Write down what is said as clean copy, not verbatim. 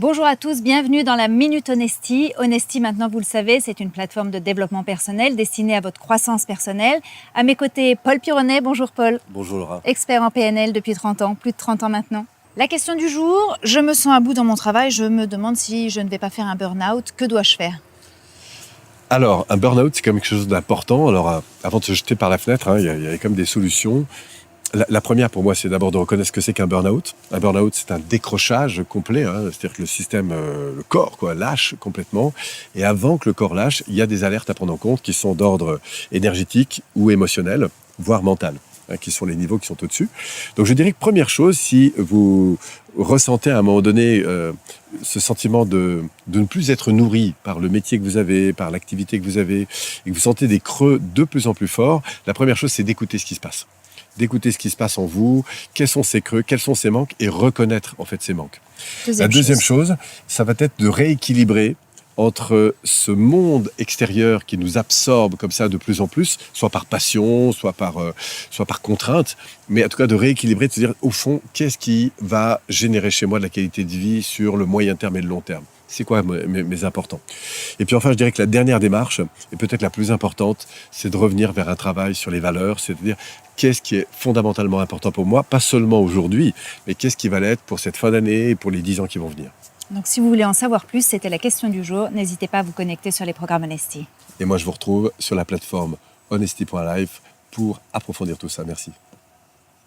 Bonjour à tous, bienvenue dans la Minute Honesty. Honesty, maintenant vous le savez, c'est une plateforme de développement personnel destinée à votre croissance personnelle. À mes côtés, Paul Pironnet. Bonjour Paul. Bonjour Laura. Expert en PNL depuis 30 ans, plus de 30 ans maintenant. La question du jour, je me sens à bout dans mon travail, je me demande si je ne vais pas faire un burn-out. Que dois-je faire ? Alors, un burn-out, c'est quand même quelque chose d'important. Alors, avant de se jeter par la fenêtre, il y a quand même des solutions. La première, pour moi, c'est d'abord de reconnaître ce que c'est qu'un burn-out. Un burn-out, c'est un décrochage complet. C'est-à-dire que le système, le corps, lâche complètement. Et avant que le corps lâche, il y a des alertes à prendre en compte qui sont d'ordre énergétique ou émotionnel, voire mental, qui sont les niveaux qui sont au-dessus. Donc, je dirais que première chose, si vous ressentez à un moment donné ce sentiment de ne plus être nourri par le métier que vous avez, par l'activité que vous avez, et que vous sentez des creux de plus en plus forts, la première chose, c'est d'écouter ce qui se passe. D'écouter ce qui se passe en vous, quels sont ces creux, quels sont ces manques, et reconnaître en fait ces manques. La deuxième chose, ça va être de rééquilibrer entre ce monde extérieur qui nous absorbe comme ça de plus en plus, soit par passion, soit par contrainte, mais en tout cas de rééquilibrer, de se dire au fond, qu'est-ce qui va générer chez moi de la qualité de vie sur le moyen terme et le long terme ? C'est quoi mes importants ? Et puis enfin, je dirais que la dernière démarche, et peut-être la plus importante, c'est de revenir vers un travail sur les valeurs, c'est-à-dire qu'est-ce qui est fondamentalement important pour moi, pas seulement aujourd'hui, mais qu'est-ce qui va l'être pour cette fin d'année et pour les 10 ans qui vont venir. Donc si vous voulez en savoir plus, c'était la question du jour. N'hésitez pas à vous connecter sur les programmes Honesty. Et moi, je vous retrouve sur la plateforme honesty.life pour approfondir tout ça. Merci.